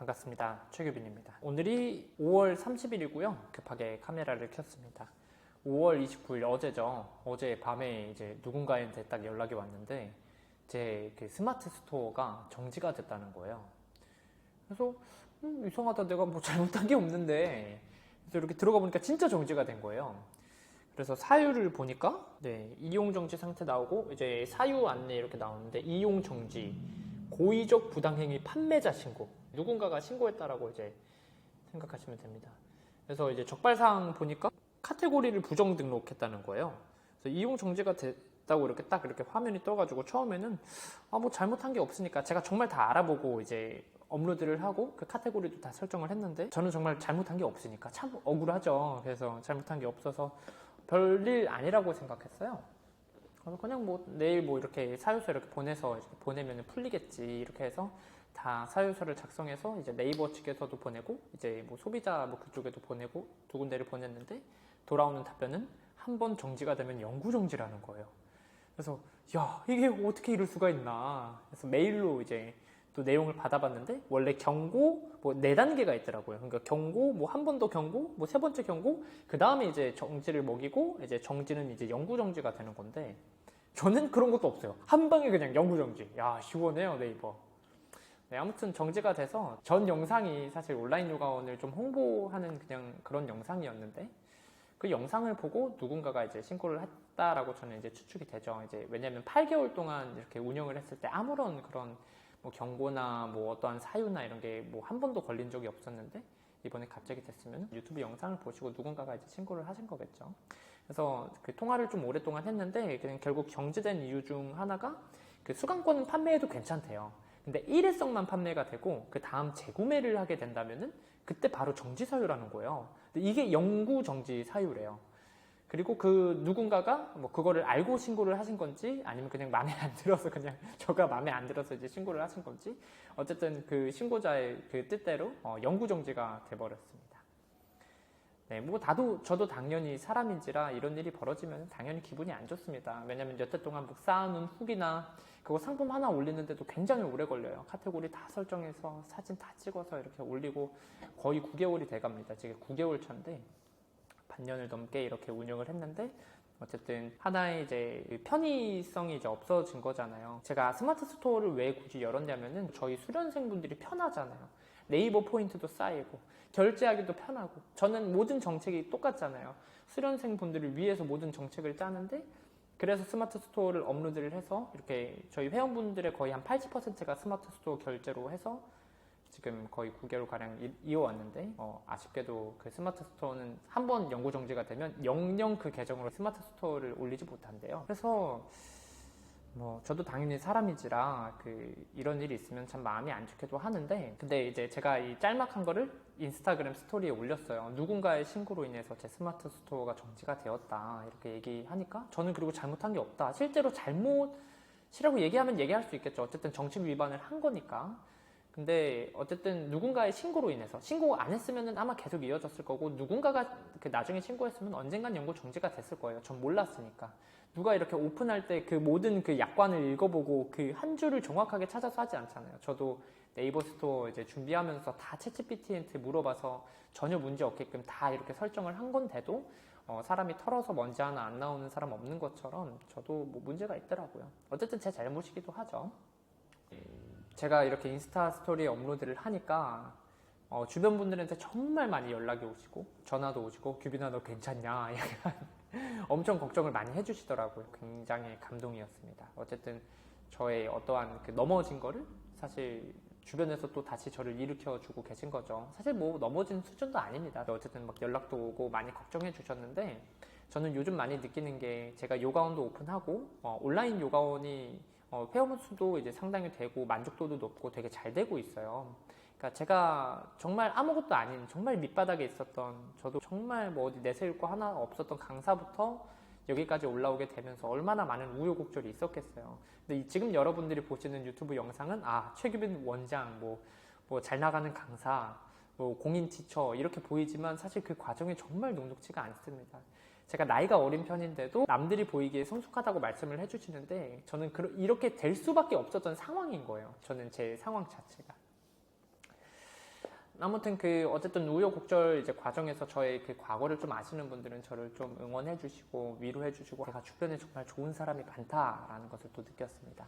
반갑습니다. 최규빈입니다. 오늘이 5월 30일이고요. 급하게 카메라를 켰습니다. 5월 29일 어제죠. 어제 밤에 이제 누군가한테 딱 연락이 왔는데 제 그 스마트 스토어가 정지가 됐다는 거예요. 그래서 이상하다. 내가 뭐 잘못한 게 없는데. 그래서 이렇게 들어가 보니까 진짜 정지가 된 거예요. 그래서 사유를 보니까 이용 정지 상태 나오고 이제 사유 안내 이렇게 나오는데 이용 정지, 고의적 부당행위 판매자 신고. 누군가가 신고했다라고 이제 생각하시면 됩니다. 그래서 이제 적발사항 보니까 카테고리를 부정 등록했다는 거예요. 그래서 이용 정지가 됐다고 이렇게 딱 이렇게 화면이 떠가지고 처음에는 뭐 잘못한 게 없으니까 제가 정말 다 알아보고 이제 업로드를 하고 그 카테고리도 다 설정을 했는데 저는 정말 잘못한 게 없으니까 참 억울하죠. 그래서 잘못한 게 없어서 별일 아니라고 생각했어요. 그래서 그냥 뭐 내일 뭐 이렇게 사유서 이렇게 보내서 이렇게 보내면 풀리겠지 이렇게 해서 다 사유서를 작성해서 이제 네이버 측에서도 보내고 이제 뭐 소비자 뭐 그쪽에도 보내고 두 군데를 보냈는데 돌아오는 답변은 한 번 정지가 되면 영구 정지라는 거예요. 그래서 야 이게 어떻게 이럴 수가 있나. 그래서 메일로 이제 또 내용을 받아봤는데 원래 경고 뭐 4단계가 있더라고요. 그러니까 경고 뭐 한 번 더 경고 뭐 세 번째 경고 그 다음에 이제 정지를 먹이고 이제 정지는 이제 영구 정지가 되는 건데 저는 그런 것도 없어요. 한 방에 그냥 영구 정지. 야 시원해요 네이버. 네, 아무튼 정지가 돼서 전 영상이 사실 온라인 요가원을 좀 홍보하는 그냥 그런 영상이었는데 그 영상을 보고 누군가가 이제 신고를 했다라고 저는 이제 추측이 되죠. 이제 왜냐면 8개월 동안 이렇게 운영을 했을 때 아무런 그런 뭐 경고나 뭐 어떠한 사유나 이런 게 뭐 한 번도 걸린 적이 없었는데 이번에 갑자기 됐으면 유튜브 영상을 보시고 누군가가 이제 신고를 하신 거겠죠. 그래서 그 통화를 좀 오랫동안 했는데 그냥 결국 정지된 이유 중 하나가 그 수강권 판매해도 괜찮대요. 근데 일회성만 판매가 되고 그 다음 재구매를 하게 된다면은 그때 바로 정지 사유라는 거예요. 근데 이게 영구 정지 사유래요. 그리고 그 누군가가 뭐 그거를 알고 신고를 하신 건지 아니면 그냥 마음에 안 들어서 그냥 저가 마음에 안 들어서 이제 신고를 하신 건지 어쨌든 그 신고자의 그 뜻대로 영구 정지가 돼버렸습니다. 네, 뭐 저도 당연히 사람인지라 이런 일이 벌어지면 당연히 기분이 안 좋습니다. 왜냐면 여태 동안 뭐 쌓아놓은 후기나 그거 상품 하나 올리는데도 굉장히 오래 걸려요. 카테고리 다 설정해서 사진 다 찍어서 이렇게 올리고 거의 9개월이 돼갑니다. 지금 9개월 차인데 반년을 넘게 이렇게 운영을 했는데 어쨌든 하나의 이제 편의성이 이제 없어진 거잖아요. 제가 스마트 스토어를 왜 굳이 열었냐면은 저희 수련생분들이 편하잖아요. 네이버 포인트도 쌓이고 결제하기도 편하고 저는 모든 정책이 똑같잖아요. 수련생분들을 위해서 모든 정책을 짜는데 그래서 스마트 스토어를 업로드를 해서 이렇게 저희 회원분들의 거의 한 80%가 스마트 스토어 결제로 해서 지금 거의 9개월가량 이어왔는데 아쉽게도 그 스마트 스토어는 한 번 영구 정지가 되면 영영 그 계정으로 스마트 스토어를 올리지 못한대요. 그래서 뭐 저도 당연히 사람이지라 이런 일이 있으면 참 마음이 안 좋기도 하는데 근데 이제 제가 이 짤막한 거를 인스타그램 스토리에 올렸어요. 누군가의 신고로 인해서 제 스마트 스토어가 정지가 되었다 이렇게 얘기하니까 저는 그리고 잘못한 게 없다. 실제로 잘못이라고 얘기하면 얘기할 수 있겠죠. 어쨌든 정책 위반을 한 거니까. 근데 어쨌든 누군가의 신고로 인해서 신고 안 했으면 아마 계속 이어졌을 거고 누군가가 나중에 신고했으면 언젠간 영구 정지가 됐을 거예요. 전 몰랐으니까. 누가 이렇게 오픈할 때 그 모든 그 약관을 읽어보고 그 한 줄을 정확하게 찾아서 하지 않잖아요. 저도 네이버 스토어 이제 준비하면서 다 챗GPT한테 물어봐서 전혀 문제 없게끔 다 이렇게 설정을 한 건데도 사람이 털어서 먼지 하나 안 나오는 사람 없는 것처럼 저도 뭐 문제가 있더라고요. 어쨌든 제 잘못이기도 하죠. 제가 이렇게 인스타 스토리에 업로드를 하니까 주변 분들한테 정말 많이 연락이 오시고 전화도 오시고 규빈아 너 괜찮냐 약간 엄청 걱정을 많이 해주시더라고요. 굉장히 감동이었습니다. 어쨌든 저의 어떠한 넘어진 거를 사실 주변에서 또 다시 저를 일으켜주고 계신 거죠. 사실 뭐 넘어진 수준도 아닙니다. 어쨌든 막 연락도 오고 많이 걱정해 주셨는데 저는 요즘 많이 느끼는 게 제가 요가원도 오픈하고 온라인 요가원이 회원 수도 이제 상당히 되고 만족도도 높고 되게 잘 되고 있어요. 그러니까 제가 정말 아무것도 아닌 정말 밑바닥에 있었던 저도 정말 뭐 어디 내세울 거 하나 없었던 강사부터 여기까지 올라오게 되면서 얼마나 많은 우여곡절이 있었겠어요. 근데 지금 여러분들이 보시는 유튜브 영상은 최규빈 원장 뭐 잘 나가는 강사 뭐 공인 티처 이렇게 보이지만 사실 그 과정이 정말 녹록지가 않습니다. 제가 나이가 어린 편인데도 남들이 보이기에 성숙하다고 말씀을 해주시는데 저는 이렇게 될 수밖에 없었던 상황인 거예요. 저는 제 상황 자체가. 아무튼 어쨌든 우여곡절 이제 과정에서 저의 그 과거를 좀 아시는 분들은 저를 좀 응원해 주시고 위로해 주시고 제가 주변에 정말 좋은 사람이 많다라는 것을 또 느꼈습니다.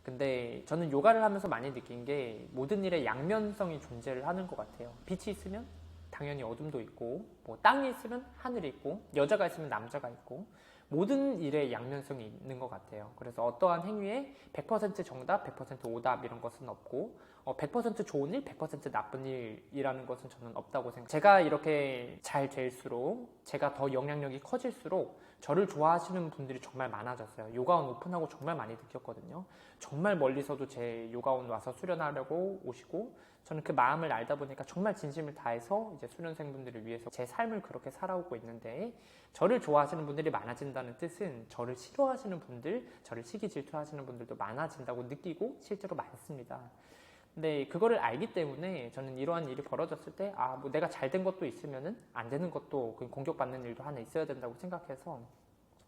근데 저는 요가를 하면서 많이 느낀 게 모든 일에 양면성이 존재를 하는 것 같아요. 빛이 있으면 당연히 어둠도 있고, 뭐 땅이 있으면 하늘이 있고, 여자가 있으면 남자가 있고, 모든 일에 양면성이 있는 것 같아요. 그래서 어떠한 행위에 100% 정답, 100% 오답 이런 것은 없고 100% 좋은 일, 100% 나쁜 일이라는 것은 저는 없다고 생각해요. 제가 이렇게 잘 될수록 제가 더 영향력이 커질수록 저를 좋아하시는 분들이 정말 많아졌어요. 요가원 오픈하고 정말 많이 느꼈거든요. 정말 멀리서도 제 요가원 와서 수련하려고 오시고 저는 그 마음을 알다 보니까 정말 진심을 다해서 이제 수련생분들을 위해서 제 삶을 그렇게 살아오고 있는데 저를 좋아하시는 분들이 많아진다는 뜻은 저를 싫어하시는 분들, 저를 시기 질투하시는 분들도 많아진다고 느끼고 실제로 많습니다. 근데 그거를 알기 때문에 저는 이러한 일이 벌어졌을 때 뭐 내가 잘 된 것도 있으면은 안 되는 것도 공격받는 일도 하나 있어야 된다고 생각해서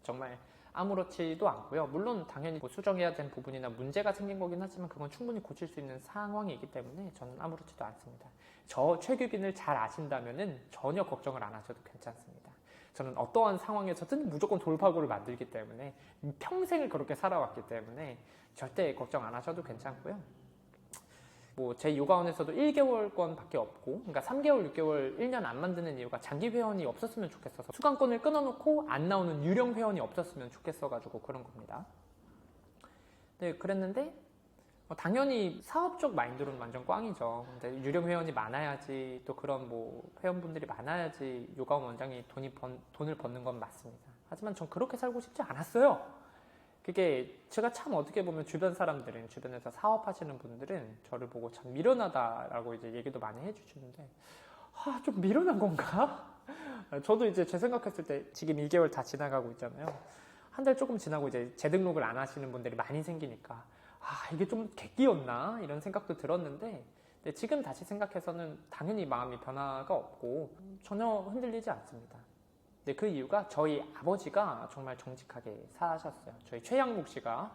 정말 아무렇지도 않고요. 물론 당연히 뭐 수정해야 되는 부분이나 문제가 생긴 거긴 하지만 그건 충분히 고칠 수 있는 상황이기 때문에 저는 아무렇지도 않습니다. 저 최규빈을 잘 아신다면은 전혀 걱정을 안 하셔도 괜찮습니다. 저는 어떠한 상황에서든 무조건 돌파구를 만들기 때문에 평생을 그렇게 살아왔기 때문에 절대 걱정 안 하셔도 괜찮고요. 뭐 제 요가원에서도 1개월권밖에 없고, 그러니까 3개월, 6개월, 1년 안 만드는 이유가 장기 회원이 없었으면 좋겠어서 수강권을 끊어놓고 안 나오는 유령 회원이 없었으면 좋겠어가지고 그런 겁니다. 네, 그랬는데 당연히 사업적 마인드로는 완전 꽝이죠. 근데 유령 회원이 많아야지 또 그런 뭐 회원분들이 많아야지 요가원 원장이 돈을 버는 건 맞습니다. 하지만 전 그렇게 살고 싶지 않았어요. 그게 제가 참 어떻게 보면 주변에서 사업하시는 분들은 저를 보고 참 미련하다라고 이제 얘기도 많이 해주시는데 좀 미련한 건가? 저도 이제 제 생각했을 때 지금 2개월 다 지나가고 있잖아요. 한 달 조금 지나고 이제 재등록을 안 하시는 분들이 많이 생기니까 이게 좀 객기였나? 이런 생각도 들었는데 지금 다시 생각해서는 당연히 마음이 변화가 없고 전혀 흔들리지 않습니다. 그 이유가 저희 아버지가 정말 정직하게 사셨어요. 저희 최양목 씨가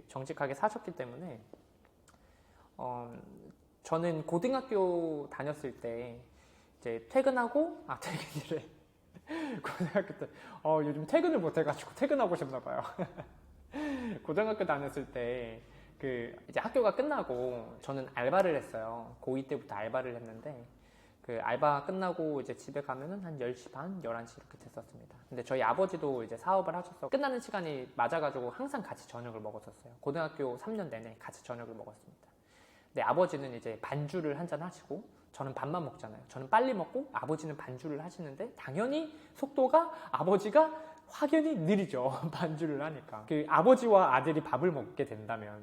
정직하게 사셨기 때문에 저는 고등학교 다녔을 때 이제 퇴근하고 퇴근이래. 고등학교 때 요즘 퇴근을 못 해가지고 퇴근하고 싶나 봐요. 고등학교 다녔을 때 이제 학교가 끝나고 저는 알바를 했어요. 고2 때부터 알바를 했는데 알바 끝나고 이제 집에 가면은 한 10시 반, 11시 이렇게 됐었습니다. 근데 저희 아버지도 이제 사업을 하셔서 끝나는 시간이 맞아가지고 항상 같이 저녁을 먹었었어요. 고등학교 3년 내내 같이 저녁을 먹었습니다. 근데 아버지는 이제 반주를 한잔 하시고 저는 밥만 먹잖아요. 저는 빨리 먹고 아버지는 반주를 하시는데 당연히 속도가 아버지가 확연히 느리죠. 반주를 하니까. 아버지와 아들이 밥을 먹게 된다면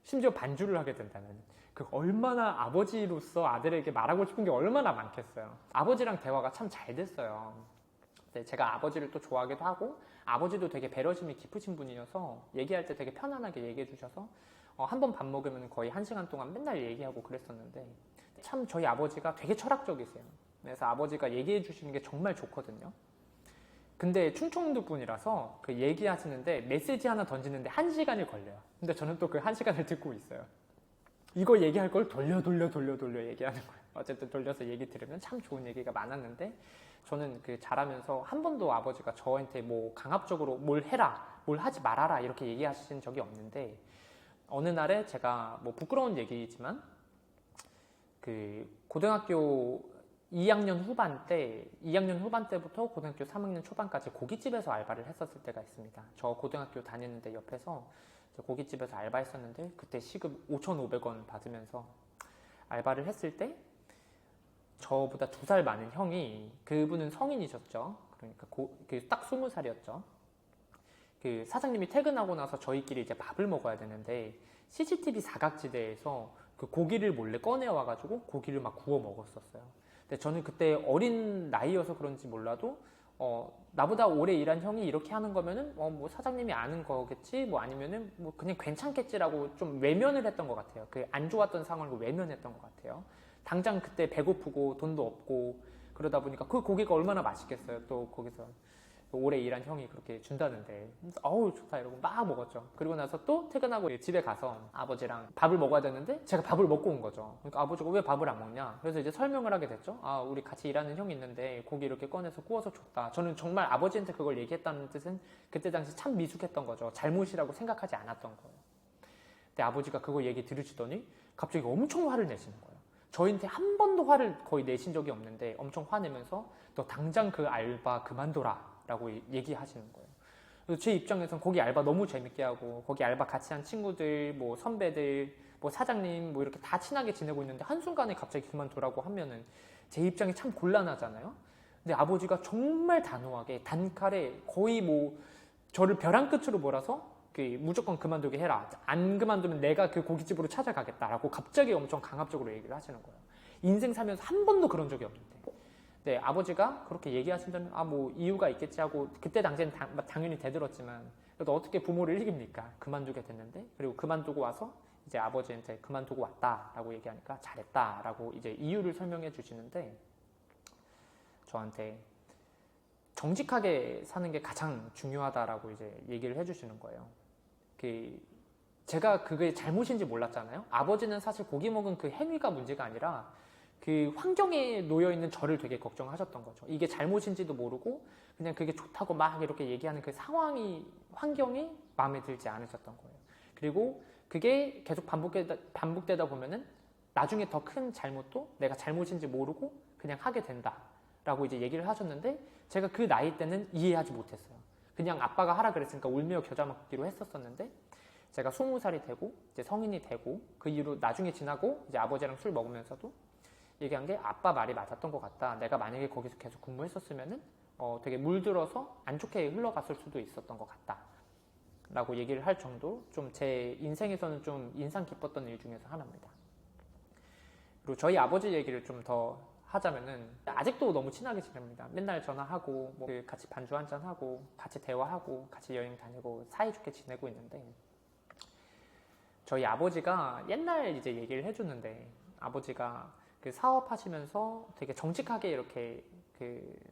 심지어 반주를 하게 된다면 얼마나 아버지로서 아들에게 말하고 싶은 게 얼마나 많겠어요. 아버지랑 대화가 참 잘 됐어요. 제가 아버지를 또 좋아하기도 하고 아버지도 되게 배려심이 깊으신 분이어서 얘기할 때 되게 편안하게 얘기해 주셔서 한 번 밥 먹으면 거의 1시간 동안 맨날 얘기하고 그랬었는데 참 저희 아버지가 되게 철학적이세요. 그래서 아버지가 얘기해 주시는 게 정말 좋거든요. 근데 충청도 분이라서 얘기하시는데 메시지 하나 던지는데 1시간이 걸려요. 근데 저는 또 1시간을 듣고 있어요. 이거 얘기할 걸 돌려 얘기하는 거예요. 어쨌든 돌려서 얘기 들으면 참 좋은 얘기가 많았는데 저는 자라면서 한 번도 아버지가 저한테 뭐 강압적으로 뭘 해라, 뭘 하지 말아라 이렇게 얘기하신 적이 없는데 어느 날에 제가 뭐 부끄러운 얘기지만 고등학교 2학년 후반 때부터 고등학교 3학년 초반까지 고깃집에서 알바를 했었을 때가 있습니다. 저 고등학교 다니는데 옆에서 고깃집에서 알바했었는데 그때 시급 5,500원 받으면서 알바를 했을 때 저보다 2살 많은 형이 그분은 성인이셨죠. 그러니까 딱 20살이었죠. 사장님이 퇴근하고 나서 저희끼리 이제 밥을 먹어야 되는데 CCTV 사각지대에서 고기를 몰래 꺼내와가지고 고기를 막 구워 먹었었어요. 근데 저는 그때 어린 나이여서 그런지 몰라도 나보다 오래 일한 형이 이렇게 하는 거면은 뭐 사장님이 아는 거겠지 뭐 아니면은 뭐 그냥 괜찮겠지라고 좀 외면을 했던 것 같아요. 안 좋았던 상황을 외면했던 것 같아요. 당장 그때 배고프고 돈도 없고 그러다 보니까 그 고기가 얼마나 맛있겠어요. 또 거기서 오래 일한 형이 그렇게 준다는데 어우 좋다 이러고 막 먹었죠. 그리고 나서 또 퇴근하고 집에 가서 아버지랑 밥을 먹어야 되는데 제가 밥을 먹고 온 거죠. 그러니까 아버지가 왜 밥을 안 먹냐, 그래서 이제 설명을 하게 됐죠. 아, 우리 같이 일하는 형이 있는데 고기 이렇게 꺼내서 구워서 줬다. 저는 정말 아버지한테 그걸 얘기했다는 뜻은 그때 당시 참 미숙했던 거죠. 잘못이라고 생각하지 않았던 거예요. 근데 아버지가 그거 얘기 들으시더니 갑자기 엄청 화를 내시는 거예요. 저희한테 한 번도 화를 거의 내신 적이 없는데 엄청 화내면서 너 당장 그 알바 그만둬라 라고 얘기하시는 거예요. 그래서 제 입장에서는 거기 알바 너무 재밌게 하고 거기 알바 같이 한 친구들, 뭐 선배들, 뭐 사장님 뭐 이렇게 다 친하게 지내고 있는데 한순간에 갑자기 그만두라고 하면은 제 입장이 참 곤란하잖아요. 근데 아버지가 정말 단호하게 단칼에 거의 뭐 저를 벼랑 끝으로 몰아서 무조건 그만두게 해라. 안 그만두면 내가 그 고깃집으로 찾아가겠다라고 갑자기 엄청 강압적으로 얘기를 하시는 거예요. 인생 살면서 한 번도 그런 적이 없는데. 네, 아버지가 그렇게 얘기하신다면 뭐 이유가 있겠지 하고 그때 당시엔 당연히 대들었지만 그래도 어떻게 부모를 이깁니까? 그만두게 됐는데, 그리고 그만두고 와서 이제 아버지한테 그만두고 왔다라고 얘기하니까 잘했다라고 이제 이유를 설명해 주시는데, 저한테 정직하게 사는 게 가장 중요하다라고 이제 얘기를 해주시는 거예요. 제가 그게 잘못인지 몰랐잖아요. 아버지는 사실 고기 먹은 그 행위가 문제가 아니라 그 환경에 놓여있는 저를 되게 걱정하셨던 거죠. 이게 잘못인지도 모르고 그냥 그게 좋다고 막 이렇게 얘기하는 그 환경이 마음에 들지 않으셨던 거예요. 그리고 그게 계속 반복되다 보면은 나중에 더 큰 잘못도 내가 잘못인지 모르고 그냥 하게 된다라고 이제 얘기를 하셨는데, 제가 그 나이 때는 이해하지 못했어요. 그냥 아빠가 하라 그랬으니까 울며 겨자 먹기로 했었는데, 제가 20살이 되고 이제 성인이 되고 그 이후로 나중에 지나고 이제 아버지랑 술 먹으면서도 얘기한 게 아빠 말이 맞았던 것 같다. 내가 만약에 거기서 계속 근무했었으면은 되게 물들어서 안 좋게 흘러갔을 수도 있었던 것 같다 라고 얘기를 할 정도, 좀 제 인생에서는 좀 인상 깊었던 일 중에서 하나입니다. 그리고 저희 아버지 얘기를 좀 더 하자면은 아직도 너무 친하게 지냅니다. 맨날 전화하고 뭐 같이 반주 한잔하고 같이 대화하고 같이 여행 다니고 사이좋게 지내고 있는데, 저희 아버지가 옛날 이제 얘기를 해주는데, 아버지가 그 사업하시면서 되게 정직하게 이렇게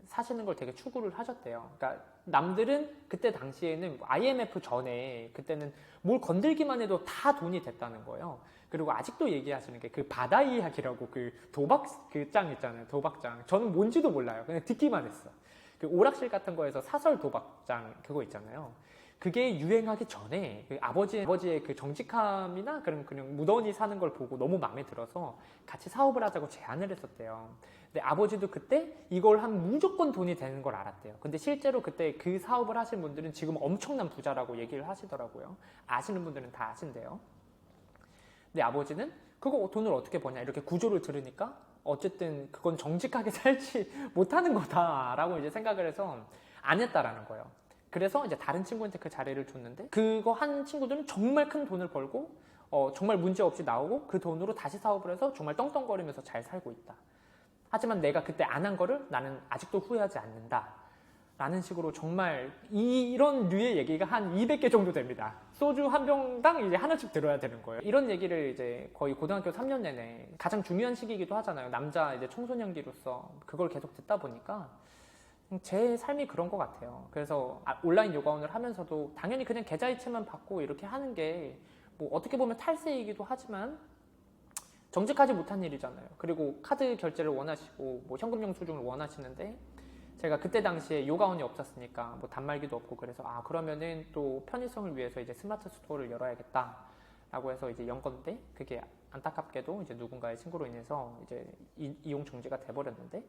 사시는 걸 되게 추구를 하셨대요. 그러니까 남들은 그때 당시에는 IMF 전에 그때는 뭘 건들기만 해도 다 돈이 됐다는 거예요. 그리고 아직도 얘기하시는 게 그 바다 이야기라고 그 도박 그 장 있잖아요. 도박장. 저는 뭔지도 몰라요. 그냥 듣기만 했어. 그 오락실 같은 거에서 사설 도박장 그거 있잖아요. 그게 유행하기 전에 그 아버지의 그 정직함이나 그냥 무던히 사는 걸 보고 너무 마음에 들어서 같이 사업을 하자고 제안을 했었대요. 근데 아버지도 그때 이걸 하면 무조건 돈이 되는 걸 알았대요. 근데 실제로 그때 그 사업을 하신 분들은 지금 엄청난 부자라고 얘기를 하시더라고요. 아시는 분들은 다 아신대요. 근데 아버지는 그거 돈을 어떻게 버냐 이렇게 구조를 들으니까 어쨌든 그건 정직하게 살지 못하는 거다라고 이제 생각을 해서 안 했다라는 거예요. 그래서 이제 다른 친구한테 그 자리를 줬는데, 그거 한 친구들은 정말 큰 돈을 벌고 정말 문제 없이 나오고 그 돈으로 다시 사업을 해서 정말 떵떵거리면서 잘 살고 있다. 하지만 내가 그때 안 한 거를 나는 아직도 후회하지 않는다 라는 식으로 정말 이런 류의 얘기가 한 200개 정도 됩니다. 소주 한 병당 이제 하나씩 들어야 되는 거예요. 이런 얘기를 이제 거의 고등학교 3년 내내, 가장 중요한 시기이기도 하잖아요. 남자 이제 청소년기로서 그걸 계속 듣다 보니까 제 삶이 그런 것 같아요. 그래서 온라인 요가원을 하면서도 당연히 그냥 계좌이체만 받고 이렇게 하는 게 뭐 어떻게 보면 탈세이기도 하지만 정직하지 못한 일이잖아요. 그리고 카드 결제를 원하시고 뭐 현금 영수증을 원하시는데, 제가 그때 당시에 요가원이 없었으니까 뭐 단말기도 없고, 그래서 그러면은 또 편의성을 위해서 이제 스마트 스토어를 열어야겠다 라고 해서 이제 연 건데, 그게 안타깝게도 이제 누군가의 신고로 인해서 이제 이용 정지가 돼버렸는데,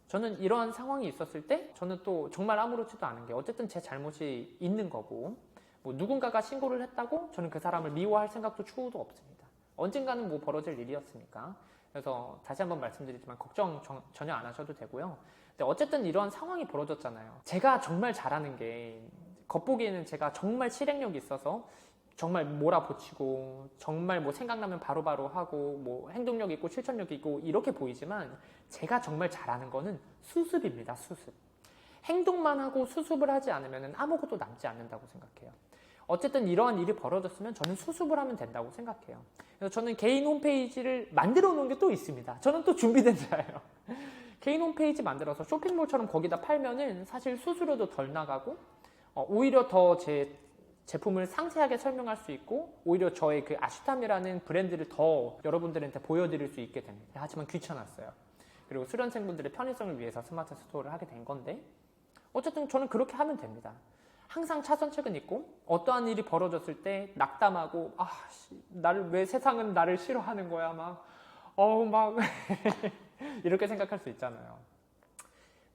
저는 이러한 상황이 있었을 때 저는 또 정말 아무렇지도 않은 게 어쨌든 제 잘못이 있는 거고, 뭐 누군가가 신고를 했다고 저는 그 사람을 미워할 생각도 추후도 없습니다. 언젠가는 뭐 벌어질 일이었으니까. 그래서 다시 한번 말씀드리지만 걱정 전혀 안 하셔도 되고요. 근데 어쨌든 이러한 상황이 벌어졌잖아요. 제가 정말 잘하는 게, 겉보기에는 제가 정말 실행력이 있어서 정말 몰아붙이고 정말 뭐 생각나면 바로바로 하고 뭐 행동력 있고 실천력 있고 이렇게 보이지만, 제가 정말 잘하는 거는 수습입니다. 수습. 행동만 하고 수습을 하지 않으면 아무것도 남지 않는다고 생각해요. 어쨌든 이러한 일이 벌어졌으면 저는 수습을 하면 된다고 생각해요. 그래서 저는 개인 홈페이지를 만들어 놓은 게 또 있습니다. 저는 또 준비된 자예요. 개인 홈페이지 만들어서 쇼핑몰처럼 거기다 팔면은 사실 수수료도 덜 나가고 오히려 더 제 제품을 상세하게 설명할 수 있고 오히려 저의 그 아슈탐이라는 브랜드를 더 여러분들한테 보여드릴 수 있게 됩니다. 하지만 귀찮았어요. 그리고 수련생분들의 편의성을 위해서 스마트 스토어를 하게 된 건데 어쨌든 저는 그렇게 하면 됩니다. 항상 차선책은 있고 어떠한 일이 벌어졌을 때 낙담하고 나를 왜 세상은 나를 싫어하는 거야 막 이렇게 생각할 수 있잖아요.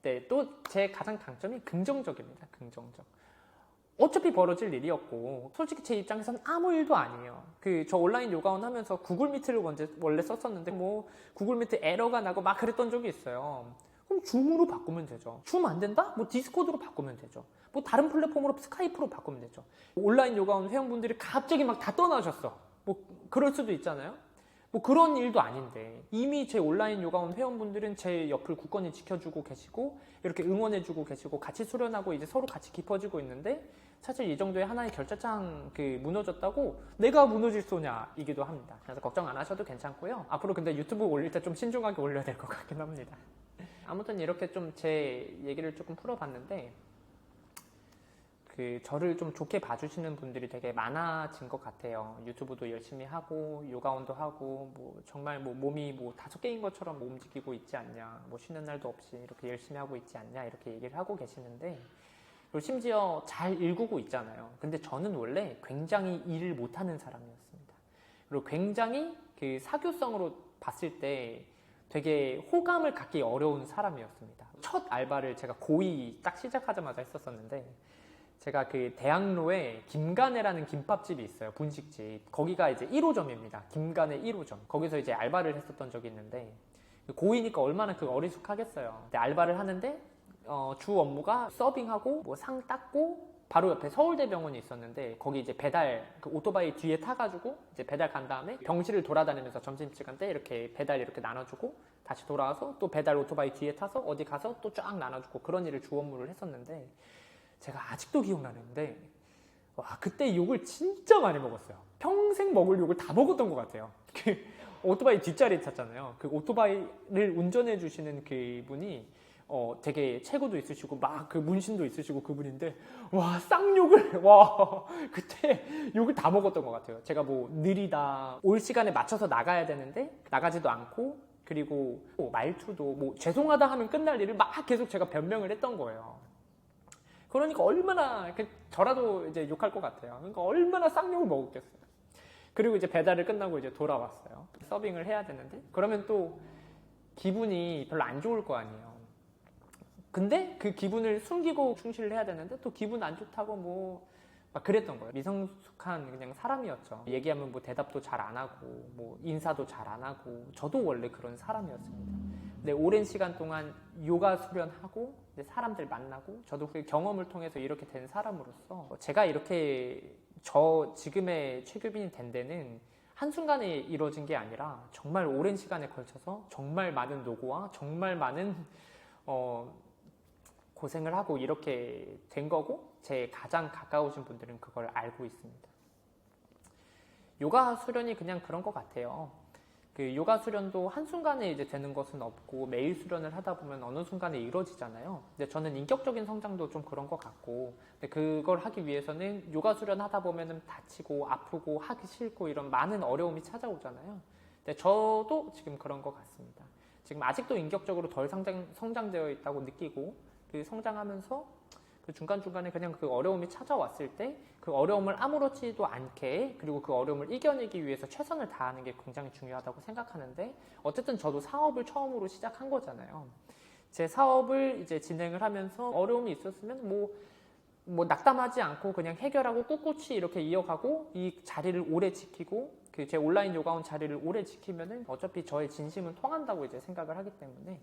네, 또 제 가장 강점이 긍정적입니다. 긍정적. 어차피 벌어질 일이었고 솔직히 제 입장에서는 아무 일도 아니에요. 저 온라인 요가원 하면서 구글 미트를 원래 썼었는데 구글 미트 에러가 나고 막 그랬던 적이 있어요. 그럼 줌으로 바꾸면 되죠. 줌 안 된다? 디스코드로 바꾸면 되죠. 다른 플랫폼으로 스카이프로 바꾸면 되죠. 온라인 요가원 회원분들이 갑자기 막 다 떠나셨어. 그럴 수도 있잖아요. 그런 일도 아닌데 이미 제 온라인 요가원 회원분들은 제 옆을 굳건히 지켜주고 계시고 이렇게 응원해주고 계시고 같이 수련하고 이제 서로 같이 깊어지고 있는데 사실 이 정도의 하나의 결제창 무너졌다고 내가 무너질 소냐 이기도 합니다. 그래서 걱정 안 하셔도 괜찮고요. 앞으로 근데 유튜브 올릴 때 좀 신중하게 올려야 될 것 같긴 합니다. 아무튼 이렇게 좀 제 얘기를 조금 풀어봤는데 저를 좀 좋게 봐주시는 분들이 되게 많아진 것 같아요. 유튜브도 열심히 하고 요가원도 하고 정말 몸이 5개인 것처럼 움직이고 있지 않냐, 쉬는 날도 없이 이렇게 열심히 하고 있지 않냐 이렇게 얘기를 하고 계시는데 그리고 심지어 잘 일구고 있잖아요. 근데 저는 원래 굉장히 일을 못하는 사람이었습니다. 그리고 굉장히 사교성으로 봤을 때 되게 호감을 갖기 어려운 사람이었습니다. 첫 알바를 제가 고2 딱 시작하자마자 했었었는데 제가 대학로에 김간애라는 김밥집이 있어요. 분식집. 거기가 이제 1호점입니다. 김간애 1호점. 거기서 이제 알바를 했었던 적이 있는데 고2니까 얼마나 어리숙하겠어요. 근데 알바를 하는데 주 업무가 서빙하고 상 닦고 바로 옆에 서울대병원이 있었는데 거기 이제 배달 오토바이 뒤에 타가지고 이제 배달 간 다음에 병실을 돌아다니면서 점심시간 때 이렇게 배달 이렇게 나눠주고 다시 돌아와서 또 배달 오토바이 뒤에 타서 어디 가서 또 쫙 나눠주고 그런 일을 주 업무를 했었는데 제가 아직도 기억나는데 그때 욕을 진짜 많이 먹었어요. 평생 먹을 욕을 다 먹었던 것 같아요. 오토바이 뒷자리에 탔잖아요. 오토바이를 운전해 주시는 그분이 되게 체구도 있으시고 막 문신도 있으시고 그분인데 쌍욕을 그때 욕을 다 먹었던 것 같아요. 제가 느리다 올 시간에 맞춰서 나가야 되는데 나가지도 않고 그리고 말투도 죄송하다 하면 끝날 일을 막 계속 제가 변명을 했던 거예요. 그러니까 얼마나 저라도 이제 욕할 것 같아요. 그러니까 얼마나 쌍욕을 먹었겠어요. 그리고 이제 배달을 끝나고 이제 돌아왔어요. 서빙을 해야 되는데 그러면 또 기분이 별로 안 좋을 거 아니에요. 근데 그 기분을 숨기고 충실을 해야 되는데 또 기분 안 좋다고 막 그랬던 거예요. 미성숙한 그냥 사람이었죠. 얘기하면 대답도 잘 안 하고 인사도 잘 안 하고 저도 원래 그런 사람이었습니다. 근데 오랜 시간 동안 요가 수련하고 사람들 만나고 저도 그 경험을 통해서 이렇게 된 사람으로서 제가 이렇게 지금의 최규빈이 된 데는 한순간에 이루어진 게 아니라 정말 오랜 시간에 걸쳐서 정말 많은 노고와 정말 많은 고생을 하고 이렇게 된 거고 제 가장 가까우신 분들은 그걸 알고 있습니다. 요가 수련이 그냥 그런 것 같아요. 요가 수련도 한순간에 이제 되는 것은 없고 매일 수련을 하다 보면 어느 순간에 이루어지잖아요. 근데 저는 인격적인 성장도 좀 그런 것 같고 근데 그걸 하기 위해서는 요가 수련 하다 보면은 다치고 아프고 하기 싫고 이런 많은 어려움이 찾아오잖아요. 근데 저도 지금 그런 것 같습니다. 지금 아직도 인격적으로 덜 성장되어 있다고 느끼고 성장하면서 중간중간에 그냥 어려움이 찾아왔을 때 그 어려움을 아무렇지도 않게 그리고 그 어려움을 이겨내기 위해서 최선을 다하는 게 굉장히 중요하다고 생각하는데 어쨌든 저도 사업을 처음으로 시작한 거잖아요. 제 사업을 이제 진행을 하면서 어려움이 있었으면 낙담하지 않고 그냥 해결하고 꿋꿋이 이렇게 이어가고 이 자리를 오래 지키고 제 온라인 요가원 자리를 오래 지키면은 어차피 저의 진심은 통한다고 이제 생각을 하기 때문에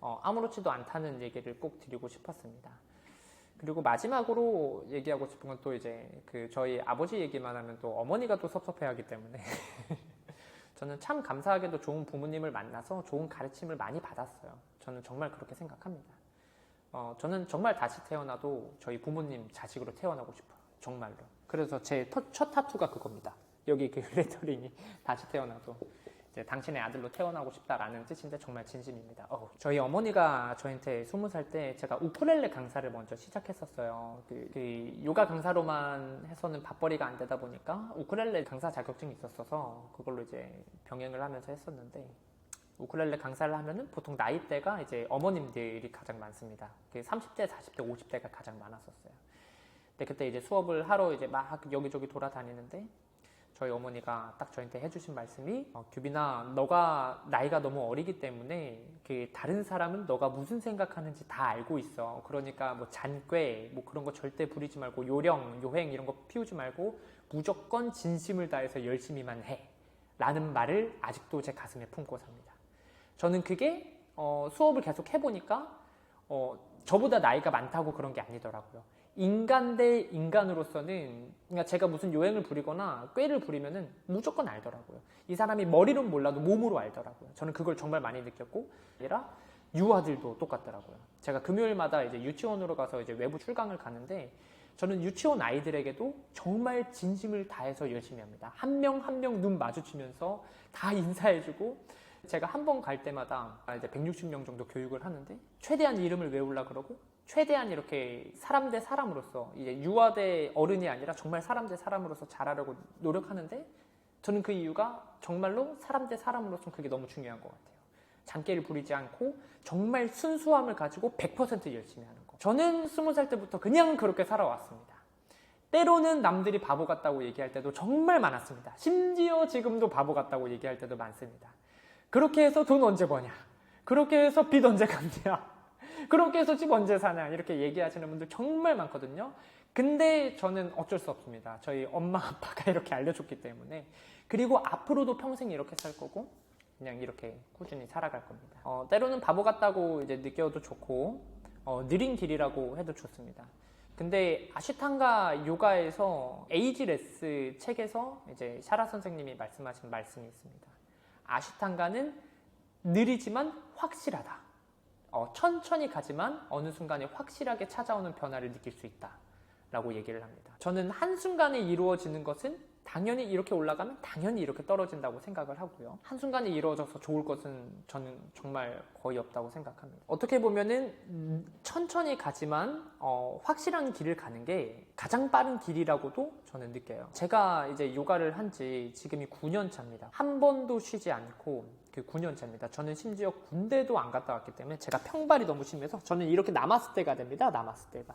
아무렇지도 않다는 얘기를 꼭 드리고 싶었습니다. 그리고 마지막으로 얘기하고 싶은 건 또 이제 저희 아버지 얘기만 하면 또 어머니가 또 섭섭해하기 때문에 저는 참 감사하게도 좋은 부모님을 만나서 좋은 가르침을 많이 받았어요. 저는 정말 그렇게 생각합니다. 저는 정말 다시 태어나도 저희 부모님 자식으로 태어나고 싶어요. 정말로. 그래서 제 첫 타투가 그겁니다. 여기 레터링이 다시 태어나도 이제 당신의 아들로 태어나고 싶다라는 뜻인데 정말 진심입니다. 저희 어머니가 저한테 20살 때 제가 우쿨렐레 강사를 먼저 시작했었어요. 그 요가 강사로만 해서는 밥벌이가 안 되다 보니까 우쿨렐레 강사 자격증이 있었어서 그걸로 이제 병행을 하면서 했었는데, 우쿨렐레 강사를 하면은 보통 나이대가 이제 어머님들이 가장 많습니다. 30대, 40대, 50대가 가장 많았었어요. 근데 그때 이제 수업을 하러 이제 막 여기저기 돌아다니는데 저희 어머니가 딱 저한테 해주신 말씀이 규빈아, 너가 나이가 너무 어리기 때문에 그 다른 사람은 너가 무슨 생각하는지 다 알고 있어. 그러니까 뭐 잔꾀 뭐 그런 거 절대 부리지 말고 요령, 요행 이런 거 피우지 말고 무조건 진심을 다해서 열심히만 해. 라는 말을 아직도 제 가슴에 품고 삽니다. 저는 그게 수업을 계속 해보니까 저보다 나이가 많다고 그런 게 아니더라고요. 인간 대 인간으로서는, 그러니까 제가 무슨 요행을 부리거나 꾀를 부리면은 무조건 알더라고요. 이 사람이 머리로는 몰라도 몸으로 알더라고요. 저는 그걸 정말 많이 느꼈고, 아니라 유아들도 똑같더라고요. 제가 금요일마다 이제 유치원으로 가서 이제 외부 출강을 가는데, 저는 유치원 아이들에게도 정말 진심을 다해서 열심히 합니다. 한 명 한 명 눈 마주치면서 다 인사해주고, 제가 한 번 갈 때마다 이제 160명 정도 교육을 하는데 최대한 이름을 외우려고 그러고, 최대한 이렇게 사람 대 사람으로서, 이제 유아 대 어른이 아니라 정말 사람 대 사람으로서 잘하려고 노력하는데, 저는 그 이유가 정말로 사람 대 사람으로서 그게 너무 중요한 것 같아요. 장기를 부리지 않고 정말 순수함을 가지고 100% 열심히 하는 거. 저는 20살 때부터 그냥 그렇게 살아왔습니다. 때로는 남들이 바보 같다고 얘기할 때도 정말 많았습니다. 심지어 지금도 바보 같다고 얘기할 때도 많습니다. 그렇게 해서 돈 언제 버냐? 그렇게 해서 빚 언제 갚냐? 그렇게 해서 집 언제 사냐? 이렇게 얘기하시는 분들 정말 많거든요. 근데 저는 어쩔 수 없습니다. 저희 엄마 아빠가 이렇게 알려줬기 때문에. 그리고 앞으로도 평생 이렇게 살 거고 그냥 이렇게 꾸준히 살아갈 겁니다. 때로는 바보 같다고 이제 느껴도 좋고 느린 길이라고 해도 좋습니다. 근데 아시탄가 요가에서 에이지레스 책에서 이제 샤라 선생님이 말씀하신 말씀이 있습니다. 아시탄가는 느리지만 확실하다. 천천히 가지만 어느 순간에 확실하게 찾아오는 변화를 느낄 수 있다 라고 얘기를 합니다. 저는 한순간에 이루어지는 것은 당연히 이렇게 올라가면 당연히 이렇게 떨어진다고 생각을 하고요. 한순간에 이루어져서 좋을 것은 저는 정말 거의 없다고 생각합니다. 어떻게 보면은 천천히 가지만 확실한 길을 가는 게 가장 빠른 길이라고도 저는 느껴요. 제가 이제 요가를 한 지 지금이 9년 차입니다. 한 번도 쉬지 않고 그 9년 차입니다. 저는 심지어 군대도 안 갔다 왔기 때문에 제가 평발이 너무 심해서 저는 이렇게 나마스테가 됩니다. 나마스테가.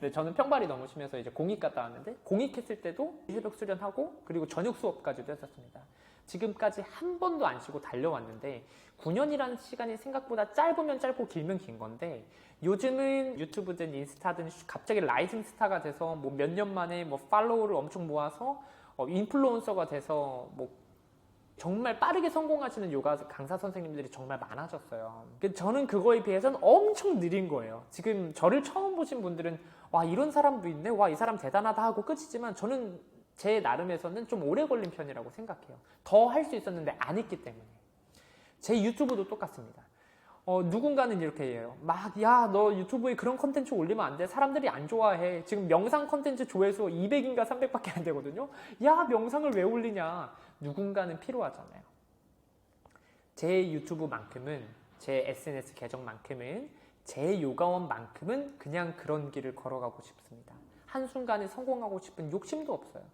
네, 저는 평발이 너무 심해서 이제 공익 갔다 왔는데, 공익했을 때도 새벽 수련하고 그리고 저녁 수업까지도 했었습니다. 지금까지 한 번도 안 쉬고 달려왔는데 9년이라는 시간이 생각보다 짧으면 짧고 길면 긴 건데, 요즘은 유튜브든 인스타든 갑자기 라이징 스타가 돼서 뭐 몇 년 만에 뭐 팔로워를 엄청 모아서 인플루언서가 돼서 뭐 정말 빠르게 성공하시는 요가 강사 선생님들이 정말 많아졌어요. 저는 그거에 비해서는 엄청 느린 거예요. 지금 저를 처음 보신 분들은 와, 이런 사람도 있네, 와, 이 사람 대단하다 하고 끝이지만, 저는 제 나름에서는 좀 오래 걸린 편이라고 생각해요. 더 할 수 있었는데 안 했기 때문에. 제 유튜브도 똑같습니다. 누군가는 이렇게 해요. 막, 야, 너 유튜브에 그런 컨텐츠 올리면 안 돼. 사람들이 안 좋아해. 지금 명상 컨텐츠 조회수 200인가 300밖에 안 되거든요. 야, 명상을 왜 올리냐. 누군가는 필요하잖아요. 제 유튜브만큼은, 제 SNS 계정만큼은, 제 요가원만큼은 그냥 그런 길을 걸어가고 싶습니다. 한순간에 성공하고 싶은 욕심도 없어요.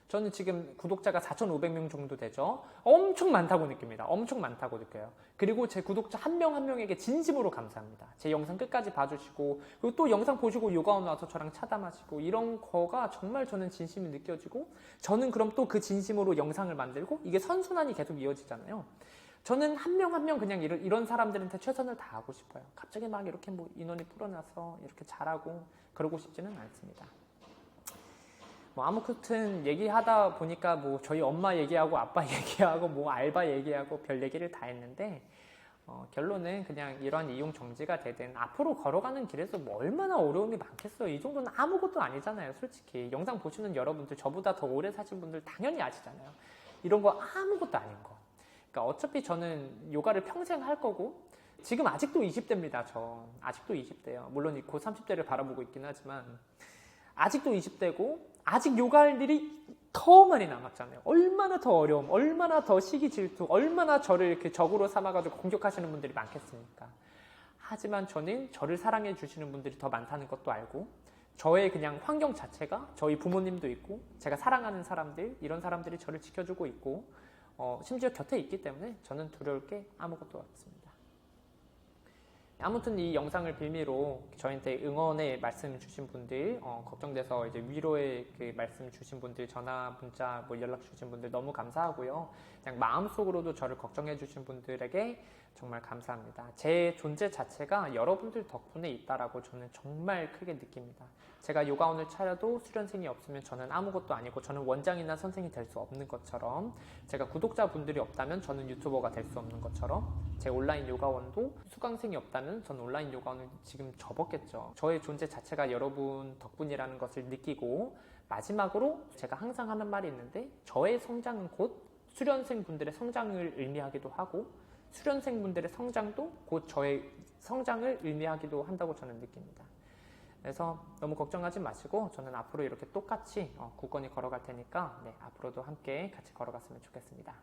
저는 지금 구독자가 4,500명 정도 되죠. 엄청 많다고 느낍니다. 엄청 많다고 느껴요. 그리고 제 구독자 한 명 한 명에게 진심으로 감사합니다. 제 영상 끝까지 봐주시고, 그리고 또 영상 보시고 요가원 와서 저랑 차담하시고, 이런 거가 정말 저는 진심이 느껴지고, 저는 그럼 또 그 진심으로 영상을 만들고, 이게 선순환이 계속 이어지잖아요. 저는 한 명 한 명 그냥 이런 사람들한테 최선을 다하고 싶어요. 갑자기 막 이렇게 뭐 인원이 불어나서 이렇게 잘하고 그러고 싶지는 않습니다. 뭐 아무튼 얘기하다 보니까 뭐 저희 엄마 얘기하고 아빠 얘기하고 뭐 알바 얘기하고 별 얘기를 다 했는데, 결론은 그냥 이러한 이용 정지가 되든 앞으로 걸어가는 길에서 뭐 얼마나 어려움이 많겠어요. 이 정도는 아무것도 아니잖아요. 솔직히 영상 보시는 여러분들, 저보다 더 오래 사신 분들 당연히 아시잖아요. 이런 거 아무것도 아닌 거. 그러니까 어차피 저는 요가를 평생 할 거고, 지금 아직도 20대입니다. 저 아직도 20대예요. 물론 곧 30대를 바라보고 있긴 하지만 아직도 20대고, 아직 요가할 일이 더 많이 남았잖아요. 얼마나 더 어려움, 얼마나 더 시기 질투, 얼마나 저를 이렇게 적으로 삼아가지고 공격하시는 분들이 많겠습니까? 하지만 저는 저를 사랑해 주시는 분들이 더 많다는 것도 알고, 저의 그냥 환경 자체가 저희 부모님도 있고 제가 사랑하는 사람들, 이런 사람들이 저를 지켜주고 있고 심지어 곁에 있기 때문에 저는 두려울 게 아무것도 없습니다. 아무튼 이 영상을 빌미로 저한테 응원의 말씀 주신 분들, 걱정돼서 이제 위로의 그 말씀 주신 분들, 전화, 문자, 뭐 연락 주신 분들 너무 감사하고요. 그냥 마음속으로도 저를 걱정해 주신 분들에게 정말 감사합니다. 제 존재 자체가 여러분들 덕분에 있다라고 저는 정말 크게 느낍니다. 제가 요가원을 차려도 수련생이 없으면 저는 아무것도 아니고, 저는 원장이나 선생이 될 수 없는 것처럼, 제가 구독자분들이 없다면 저는 유튜버가 될 수 없는 것처럼, 제 온라인 요가원도 수강생이 없다면 저는 온라인 요가원을 지금 접었겠죠. 저의 존재 자체가 여러분 덕분이라는 것을 느끼고, 마지막으로 제가 항상 하는 말이 있는데, 저의 성장은 곧 수련생 분들의 성장을 의미하기도 하고, 수련생 분들의 성장도 곧 저의 성장을 의미하기도 한다고 저는 느낍니다. 그래서 너무 걱정하지 마시고, 저는 앞으로 이렇게 똑같이 굳건히 걸어갈 테니까 앞으로도 함께 같이 걸어갔으면 좋겠습니다.